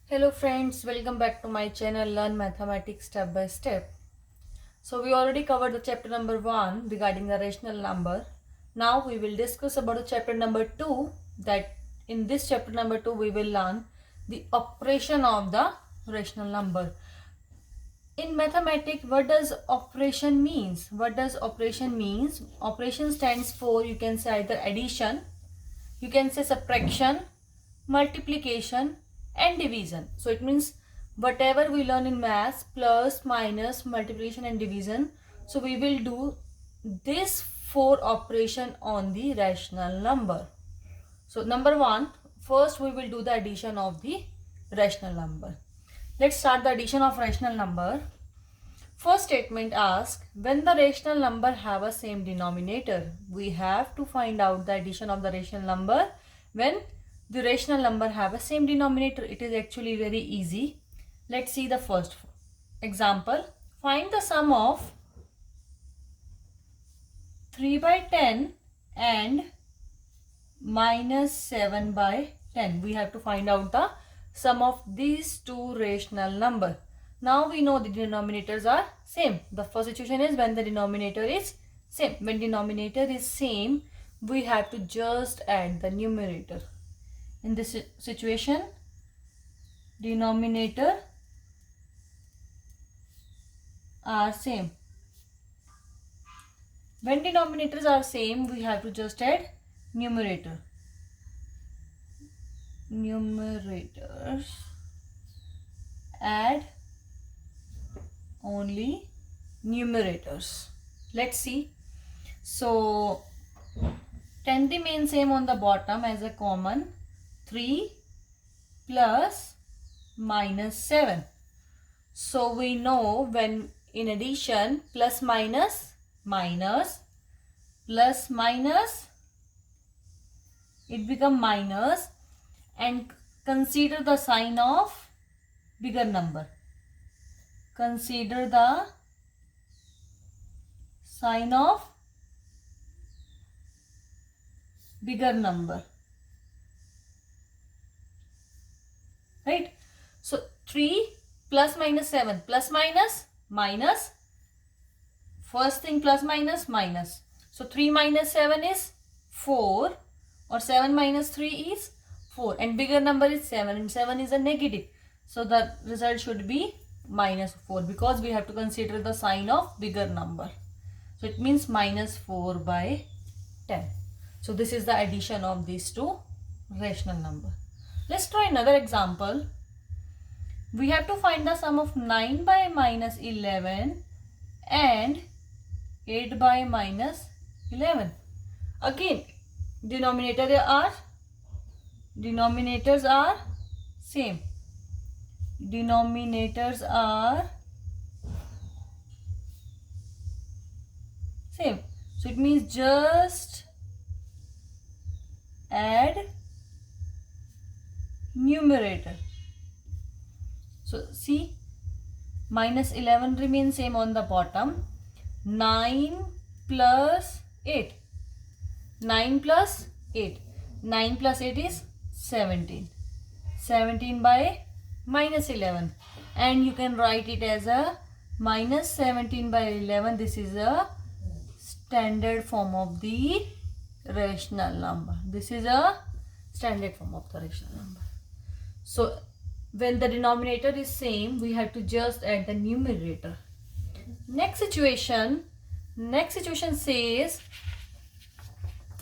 Hello friends, welcome back to my channel Learn Mathematics Step by Step. So we already covered the chapter number 1 regarding the rational number. Now we will discuss about the chapter number 2, that in this chapter number 2 we will learn the operation of the rational number. In mathematics, what does operation means? What does operation means? Operation stands for, you can say, either addition, you can say subtraction, multiplication and division. So it means whatever we learn in maths, plus, minus, multiplication and division, so we will do this four operation on the rational number. So number 1, first we will do the addition of the rational number. Let's start the addition of rational number. First statement asks, when the rational number have a same denominator. We have to find out the addition of the rational number when the rational number have a same denominator. It is actually very easy. Let's see the first example. Find the sum of 3 by 10 and minus 7 by 10. We have to find out the sum of these two rational number. Now we know the denominators are same. The first situation is when the denominator is same. When denominator is same, we have to just add the numerator. In this situation, denominator are same. When denominators are same, we have to just add numerator. Numerators add only numerators. Let's see. So 10 remains same on the bottom as a common. 3 plus minus 7. So we know when in addition plus minus minus plus minus, it become minus, and consider the sign of bigger number. Consider the sign of bigger number. Right? So 3 plus minus 7. Plus minus minus. First thing plus minus minus. So 3 minus 7 is 4, or 7 minus 3 is 4, and bigger number is 7, and 7 is a negative. So the result should be minus 4, because we have to consider the sign of bigger number. So it means minus 4 by 10. So this is the addition of these two rational number. Let's try another example. We have to find the sum of 9 by minus 11 and 8 by minus 11. Again, denominators are same. Denominators are same. So it means just add numerator. So see, minus 11 remains same on the bottom. 9 plus 8. 9 plus 8. 9 plus 8 is 17. 17 by minus 11. And you can write it as a minus 17 by 11. This is a standard form of the rational number. This is a standard form of the rational number. So when the denominator is same, we have to just add the numerator. Next situation says,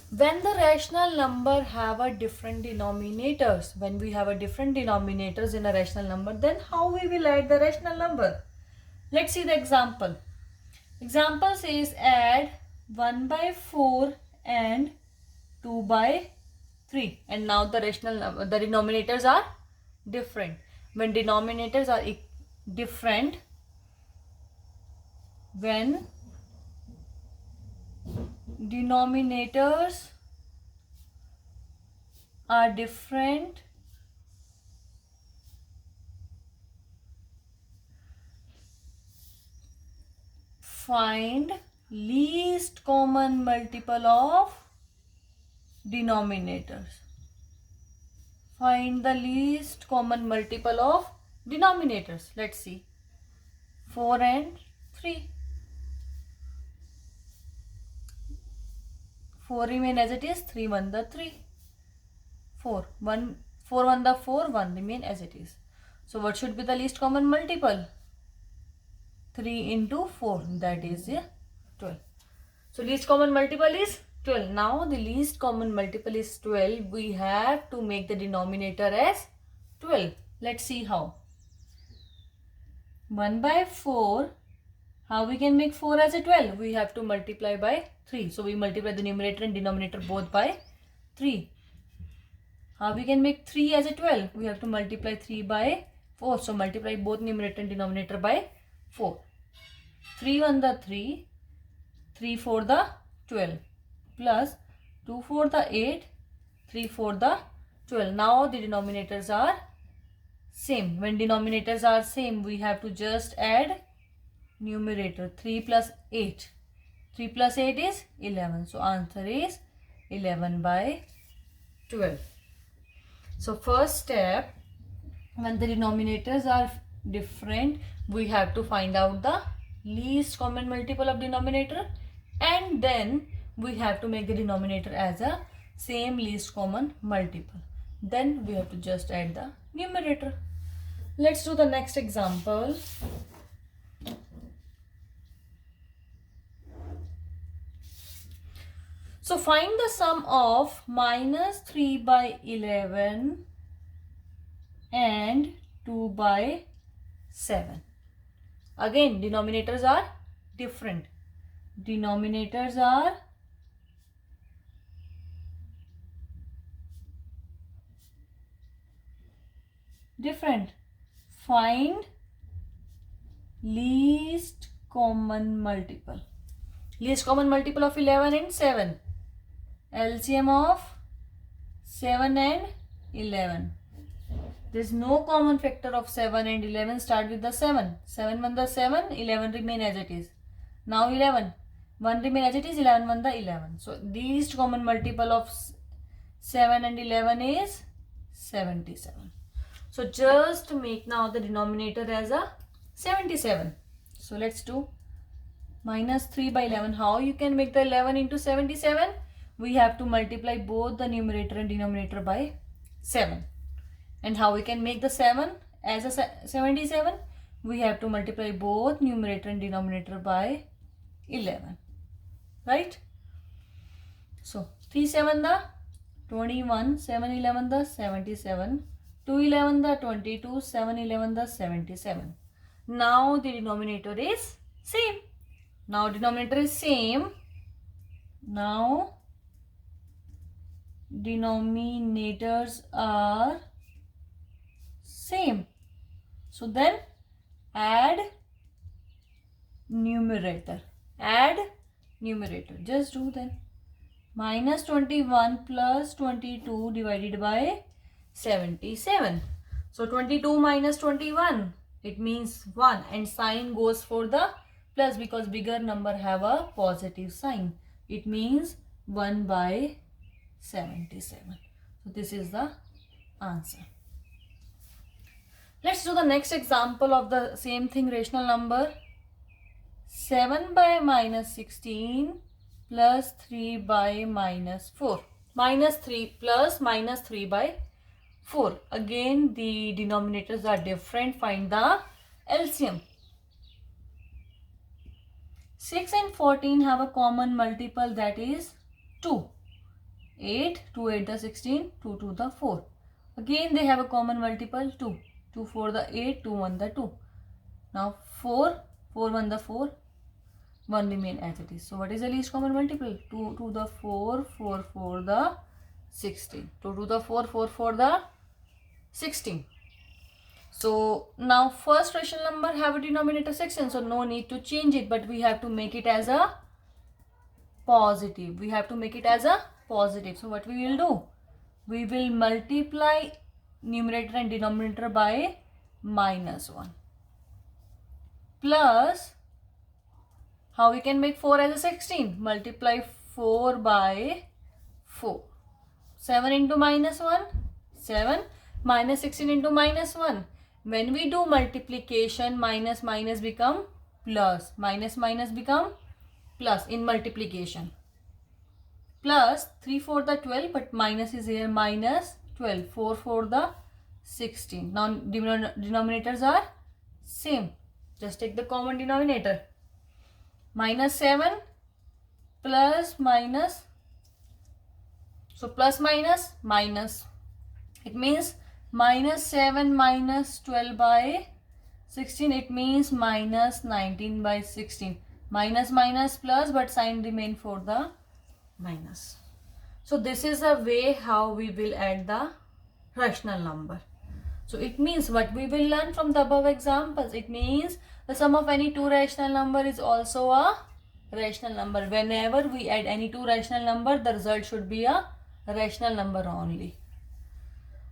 when the rational number have a different denominators. When we have a different denominators in a rational number, then how we will add the rational number? Let's see the example. Example says add 1 by 4 and 2 by 3. And now the rational number, the denominators are different. When denominators are different, when denominators are different, find least common multiple of denominators. Find the least common multiple of denominators. Let's see. 4 and 3. 4 remain as it is. 3 1 the 3. 4 1 4 1 the 4. 1 remain as it is. So what should be the least common multiple? 3 into 4, that is 12. So least common multiple is 12. Now the least common multiple is 12. We have to make the denominator as 12. Let's see how. 1 by 4. How we can make 4 as a 12? We have to multiply by 3. So we multiply the numerator and denominator both by 3. How we can make 3 as a 12? We have to multiply 3 by 4. So multiply both numerator and denominator by 4. 3 1 the 3. 3 4 the 12. Plus 2 4 the 8. 3 4 the 12. Now the denominators are same. When denominators are same, we have to just add numerator. 3 plus 8. 3 plus 8 is 11. So answer is 11 by 12. So first step, when the denominators are different, we have to find out the least common multiple of denominator, and then we have to make the denominator as a same least common multiple. Then we have to just add the numerator. Let's do the next example. So find the sum of minus 3 by 11 and 2 by 7. Again, denominators are different. Denominators are different. Find least common multiple. Least common multiple of 11 and 7. LCM of 7 and 11. There is no common factor of 7 and 11. Start with the 7. 7 1 the 7. 11 remain as it is. Now 11. 1 remain as it is. 11 1 the 11. So least common multiple of 7 and 11 is 77. So just make now the denominator as a 77. So let's do minus 3 by 11. How you can make the 11 into 77? We have to multiply both the numerator and denominator by 7. And how we can make the 7 as a 77? We have to multiply both numerator and denominator by 11. Right? So 3 7 the 21, 7 11 the 77, 2 11 the 22, 7 11 the 77. Now the denominator is same. Now denominator is same. Now denominators are same. So then add numerator. Add numerator. Just do then. Minus 21 plus 22 divided by 77. So 22 minus 21. It means 1, and sign goes for the plus because bigger number have a positive sign. It means 1 by 77. So this is the answer. Let's do the next example of the same thing, rational number. 7 by minus 16 plus 3 by minus 4. Minus 3 plus minus 3 by 4. Again, the denominators are different. Find the LCM. 6 and 14 have a common multiple, that is 2. 8, 2 8 the 16, 2 2 the 4. Again they have a common multiple 2. 2 4 the 8, 2 1 the 2. Now 4, 4 1 the 4, 1 remain as it is. So what is the least common multiple? 2 2 the 4, 4 4 the 16. 2 2 the 4, 4 4 the 16. So now first rational number have a denominator 16, so no need to change it, but we have to make it as a positive. We have to make it as a positive. So what we will do? We will multiply numerator and denominator by minus 1. Plus, how we can make 4 as a 16? Multiply 4 by 4. 7 into minus 1, 7 minus 16 into minus 1. When we do multiplication, minus minus become plus. Minus minus become plus in multiplication. Plus 3 for the 12, but minus is here, minus 12. 4 for the 16. Now denominators are same. Just take the common denominator. Minus 7 plus minus. So plus minus minus. It means minus 7 minus 12 by 16. It means minus 19 by 16. Minus minus plus, but sign remain for the minus. So this is a way how we will add the rational number. So it means what we will learn from the above examples. It means the sum of any two rational number is also a rational number. Whenever we add any two rational number, the result should be a rational number only.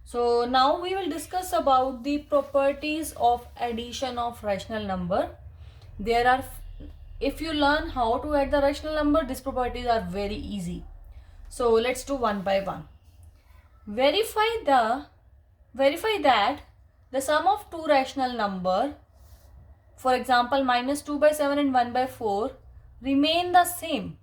So now we will discuss about the properties of addition of rational number. There are, if you learn how to add the rational number, these properties are very easy. So let's do one by one. Verify that the sum of two rational number, for example minus 2 by 7 and 1 by 4, remain the same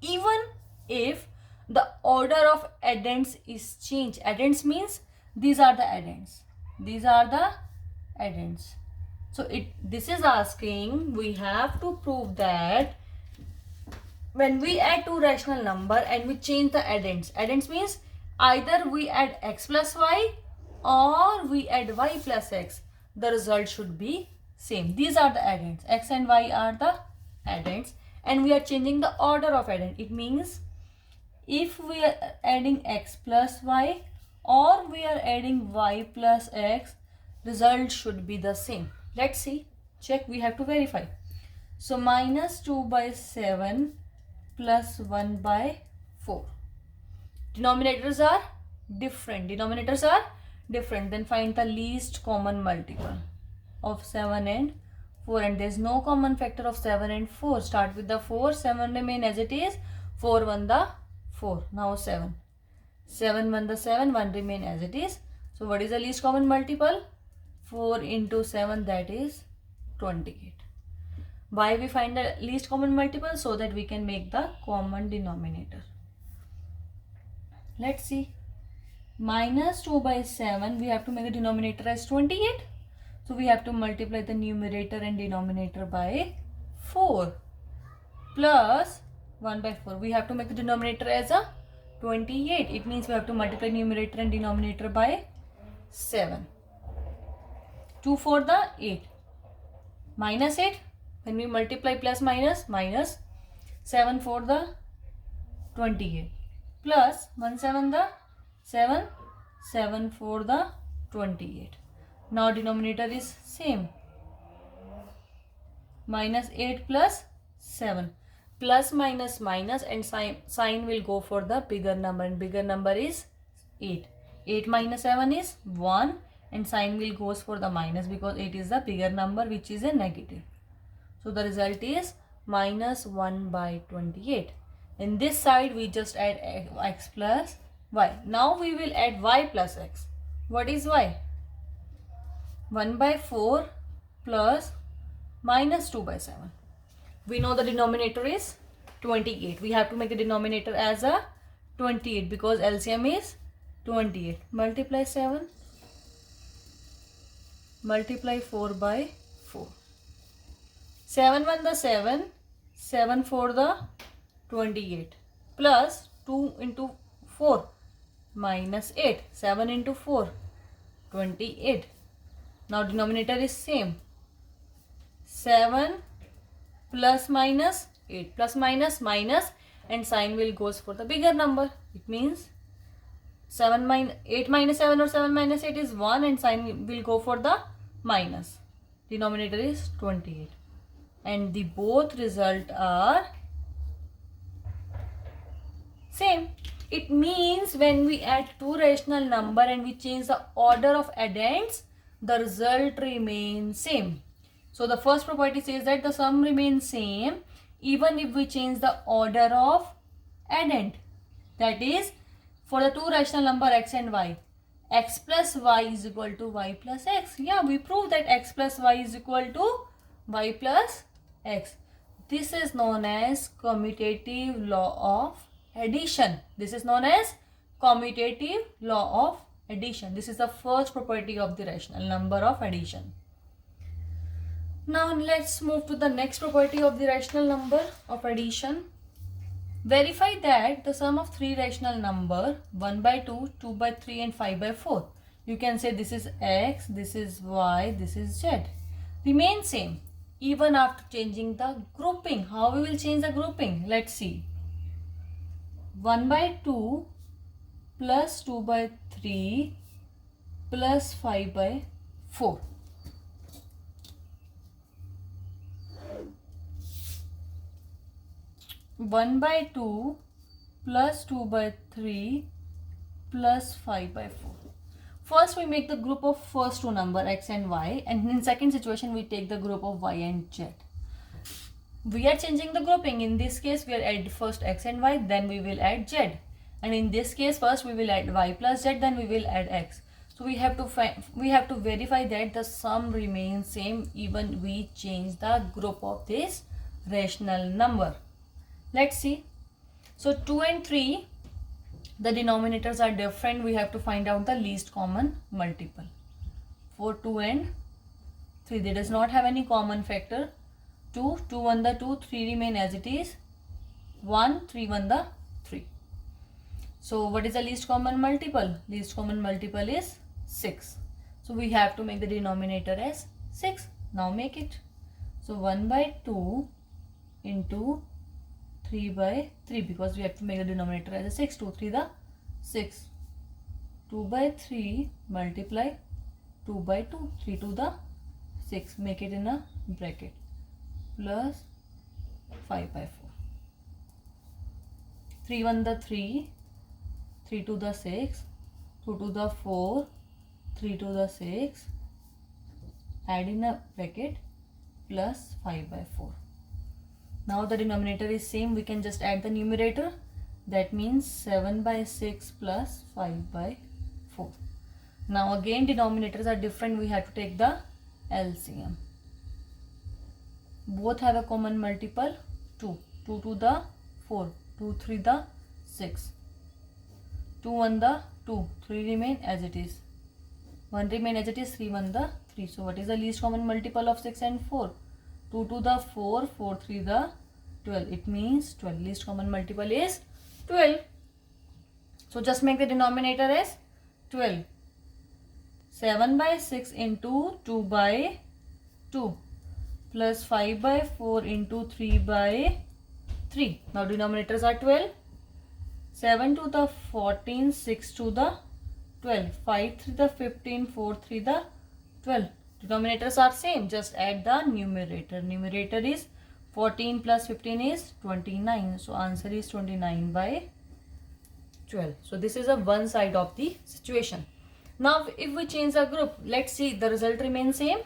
even if the order of addends is changed. Addends means these are the addends. These are the addends. So this is asking, we have to prove that when we add two rational number and we change the addends. Addends means either we add x plus y or we add y plus x. The result should be same. These are the addends. X and y are the addends, and we are changing the order of addend. It means if we are adding x plus y or we are adding y plus x, result should be the same. Let's see. Check. We have to verify. So minus 2 by 7 plus 1 by 4. Denominators are different. Then find the least common multiple of 7 and 4. And there is no common factor of 7 and 4. Start with the 4. 7 remain as it is. 4 1 the 4. Now 7. 7 1 the 7. 1 remain as it is. So what is the least common multiple? 4 into 7, that is 28. Why we find the least common multiple? So that we can make the common denominator. Let's see. Minus 2 by 7, we have to make the denominator as 28. So we have to multiply the numerator and denominator by 4. Plus 1 by 4. We have to make the denominator as a 28. It means we have to multiply numerator and denominator by 7. 2 for the 8. Minus 8. When we multiply plus minus, minus 7 for the 28. Plus 1 7 the 7. 7 for the 28. Now denominator is same. Minus 8 plus 7. Plus minus minus, and sign will go for the bigger number, and bigger number is 8. 8 minus 7 is 1, and sign will goes for the minus because 8 is the bigger number, which is a negative. So the result is minus 1 by 28. In this side we just add x plus y. Now we will add y plus x. What is y? 1 by 4 plus minus 2 by 7. We know the denominator is 28. We have to make the denominator as a 28 because LCM is 28. Multiply 7. Multiply 4 by 4. 7 1 the 7. 7 for the 28. Plus 2 into 4. Minus 8. 7 into 4. 28. Now denominator is same. 7 plus minus 8 plus minus minus, and sign will goes for the bigger number. It means 8 minus 7 or 7 minus 8 is 1, and sign will go for the minus. Denominator is 28. And the both result are same. It means when we add two rational number and we change the order of addends, the result remains same. So the first property says that the sum remains same even if we change the order of addend. That is, for the two rational number x and y, x plus y is equal to y plus x. Yeah, we proved that x plus y is equal to y plus x. This is known as commutative law of addition. This is known as commutative law of addition. This is the first property of the rational number of addition. Now let's move to the next property of the rational number of addition. Verify that the sum of three rational number 1 by 2, 2 by 3 and 5 by 4. You can say this is x, this is y, this is z. Remain same even after changing the grouping. How we will change the grouping? Let's see. 1 by 2 plus 2 by 3 plus 5 by 4. One by 2 plus 2 by 3 plus 5 by 4. First we make the group of first two number x and y, and in second situation we take the group of y and z. We are changing the grouping. In this case we will add first x and y, then we will add z, and in this case first we will add y plus z, then we will add x. So we have to verify that the sum remains same even we change the group of this rational number. Let's see. So 2 and 3, the denominators are different. We have to find out the least common multiple. For 2 and 3, they does not have any common factor. 2, 2 1 the 2, 3 remain as it is. 1, 3 1 the 3. So what is the least common multiple? Least common multiple is 6. So we have to make the denominator as 6. Now make it. So 1 by 2 into 3 by 3, because we have to make the denominator as a 6. 2 3 the 6. 2 by 3 multiply 2 by 2. 3 2 the 6. Make it in a bracket. Plus 5 by 4. 3 1 the 3. 3 2 the 6. 2 2 the 4. 3 2 the 6. Add in a bracket. Plus 5 by 4. Now the denominator is same, we can just add the numerator. That means 7 by 6 plus 5 by 4. Now again denominators are different, we have to take the LCM. Both have a common multiple 2. 2 to the 4, 2 3 the 6. 2 1 the 2, 3 remain as it is. 1 remain as it is, 3 1 the 3. So what is the least common multiple of 6 and 4? 2 to the 4, 4 3 the 12. It means 12. Least common multiple is 12. So just make the denominator as 12. 7 by 6 into 2 by 2 plus 5 by 4 into 3 by 3. Now denominators are 12. 7 to the 14, 6 to the 12. 5 3 the 15, 4 3 the 12. Denominators are same, just add the numerator. Numerator is 14 plus 15 is 29. So answer is 29 by 12. So this is a one side of the situation. Now if we change the group, let's see, the result remains same.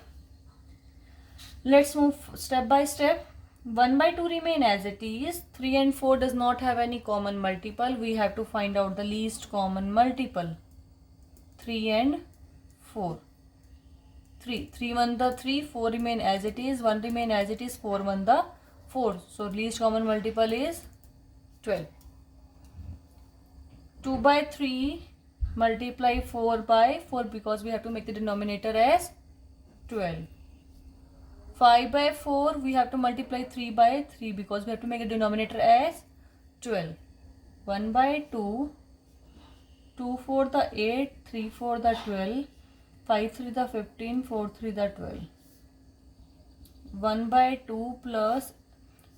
Let's move step by step. 1 by 2 remain as it is. 3 and 4 does not have any common multiple. We have to find out the least common multiple. 3 and 4. 3 1 the 3, 4 remain as it is, 1 remain as it is, 4 1 the 4. So least common multiple is 12. 2 by 3 multiply 4 by 4, because we have to make the denominator as 12. 5 by 4 we have to multiply 3 by 3, because we have to make a denominator as 12. 1 by 2, 2 4 the 8, 3 4 the 12, 5 3 the 15, 4 3 the 12. 1 by 2 plus,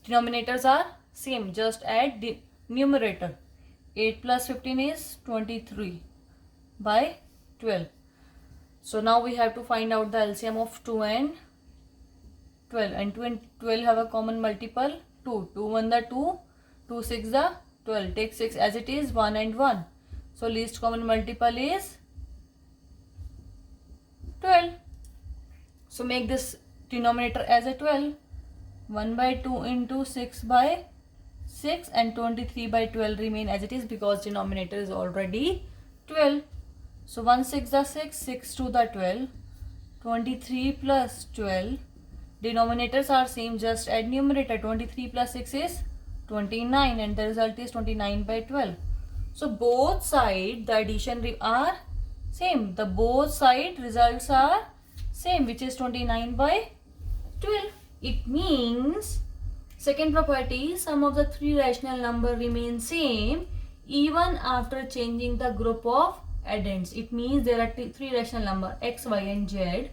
denominators are same, just add the numerator. 8 plus 15 is 23 by 12. So now we have to find out the LCM of 2 and 12. And 2 and 12 have a common multiple 2. 2 1 the 2, 2 6 the 12. Take 6 as it is, 1 and 1. So least common multiple is 12. So make this denominator as a 12. 1 by 2 into 6 by 6, and 23 by 12 remain as it is, because denominator is already 12. So 1 6 the 6, 6 2 the 12, 23 plus 12. Denominators are same, just add numerator. 23 plus 6 is 29 and the result is 29 by 12. So both side the addition are same. The both side results are same, which is 29 by 12. It means second property, sum of the three rational number remain same even after changing the group of addends. It means there are three rational number x, y and z.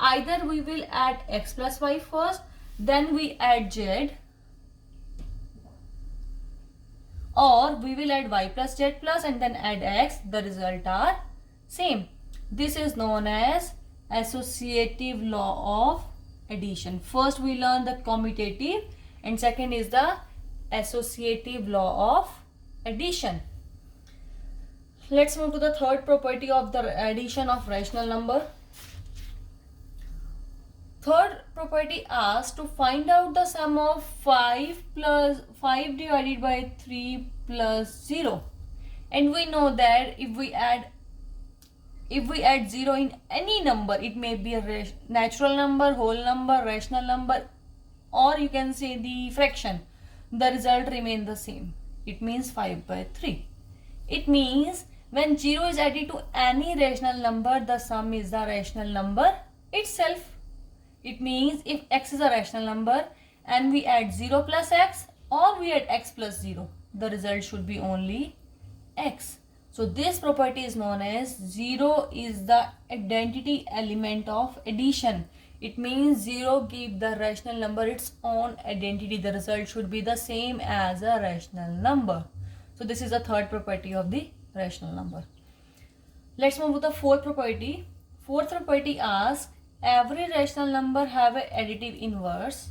Either we will add x plus y first, then we add z, or we will add y plus z plus and then add x. The result are same. This is known as associative law of addition. First we learn the commutative and second is the associative law of addition. Let's move to the third property of the addition of rational number. Third property asks to find out the sum of 5 divided by 3 plus 0. And we know that if we add 0 in any number, it may be a natural number, whole number, rational number, or you can say the fraction, the result remain the same. It means 5 by 3. It means when 0 is added to any rational number, the sum is the rational number itself. It means if x is a rational number and we add 0 plus x or we add x plus 0, the result should be only x. So this property is known as 0 is the identity element of addition. It means 0 give the rational number its own identity. The result should be the same as a rational number. So this is the third property of the rational number. Let's move to the fourth property. Fourth property asks every rational number have a additive inverse.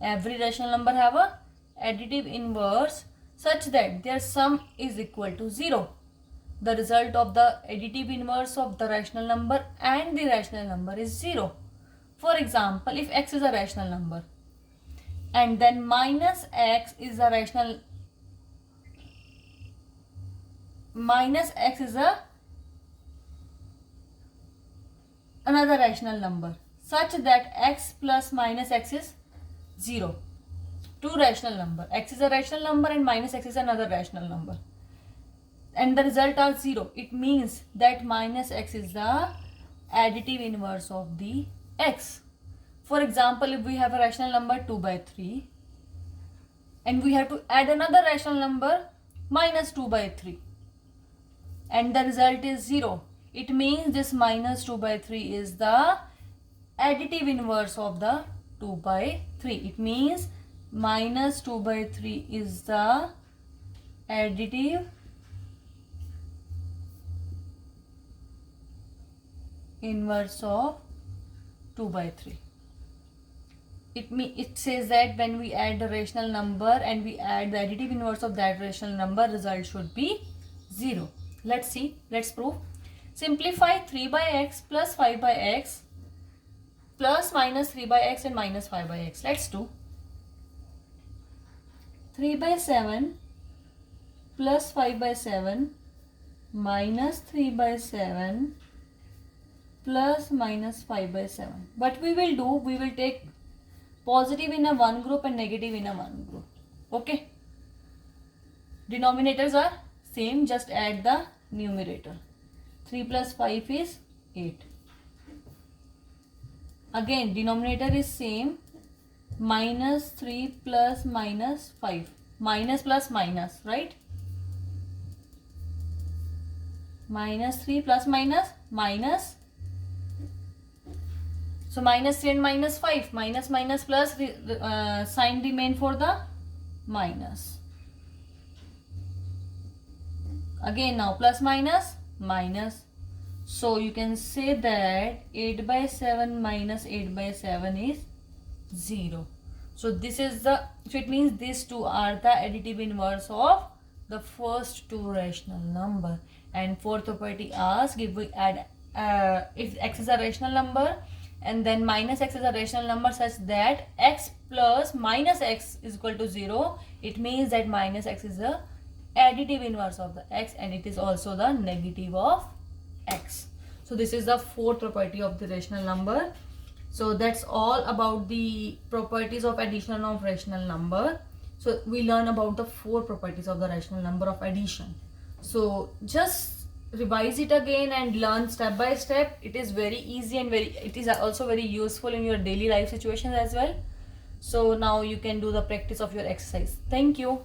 Every rational number have a additive inverse such that their sum is equal to 0. The result of the additive inverse of the rational number and the rational number is 0. For example, if x is a rational number and then minus x is a rational, minus x is another rational number such that x plus minus x is 0. Two rational number, x is a rational number and minus x is another rational number, and the result are 0. It means that minus x is the additive inverse of the x. For example, if we have a rational number 2 by 3 and we have to add another rational number minus 2 by 3 and the result is 0. It means this minus 2 by 3 is the additive inverse of the 2 by 3. It means minus 2 by 3 is the additive inverse of 2 by 3. It says that when we add the rational number and we add the additive inverse of that rational number, result should be 0. Let's see. Let's prove. Simplify 3 by x plus 5 by x plus minus 3 by x and minus 5 by x. Let's do. 3 by 7 plus 5 by 7 minus 3 by 7 plus minus 5 by 7. What we will do, we will take positive in a one group and negative in a one group. Okay. Denominators are same, just add the numerator. 3 plus 5 is 8. Again, denominator is same. Minus 3 plus minus 5. Minus plus minus, right? Minus 3 plus minus minus. So minus 3 and minus 5. Minus minus plus sign remain for the minus. Again now plus minus minus. So you can say that 8 by 7 minus 8 by 7 is 0. So this is the, so it means these two are the additive inverse of the first two rational number. And fourth property asks if we add if x is a rational number and then minus x is a rational number such that x plus minus x is equal to 0, it means that minus x is the additive inverse of the x and it is also the negative of x. So this is the fourth property of the rational number. So that's all about the properties of addition of rational number. So we learn about the four properties of the rational number of addition. So just revise it again and learn step by step. It is very easy and it is also very useful in your daily life situations as well. So now you can do the practice of your exercise. Thank you.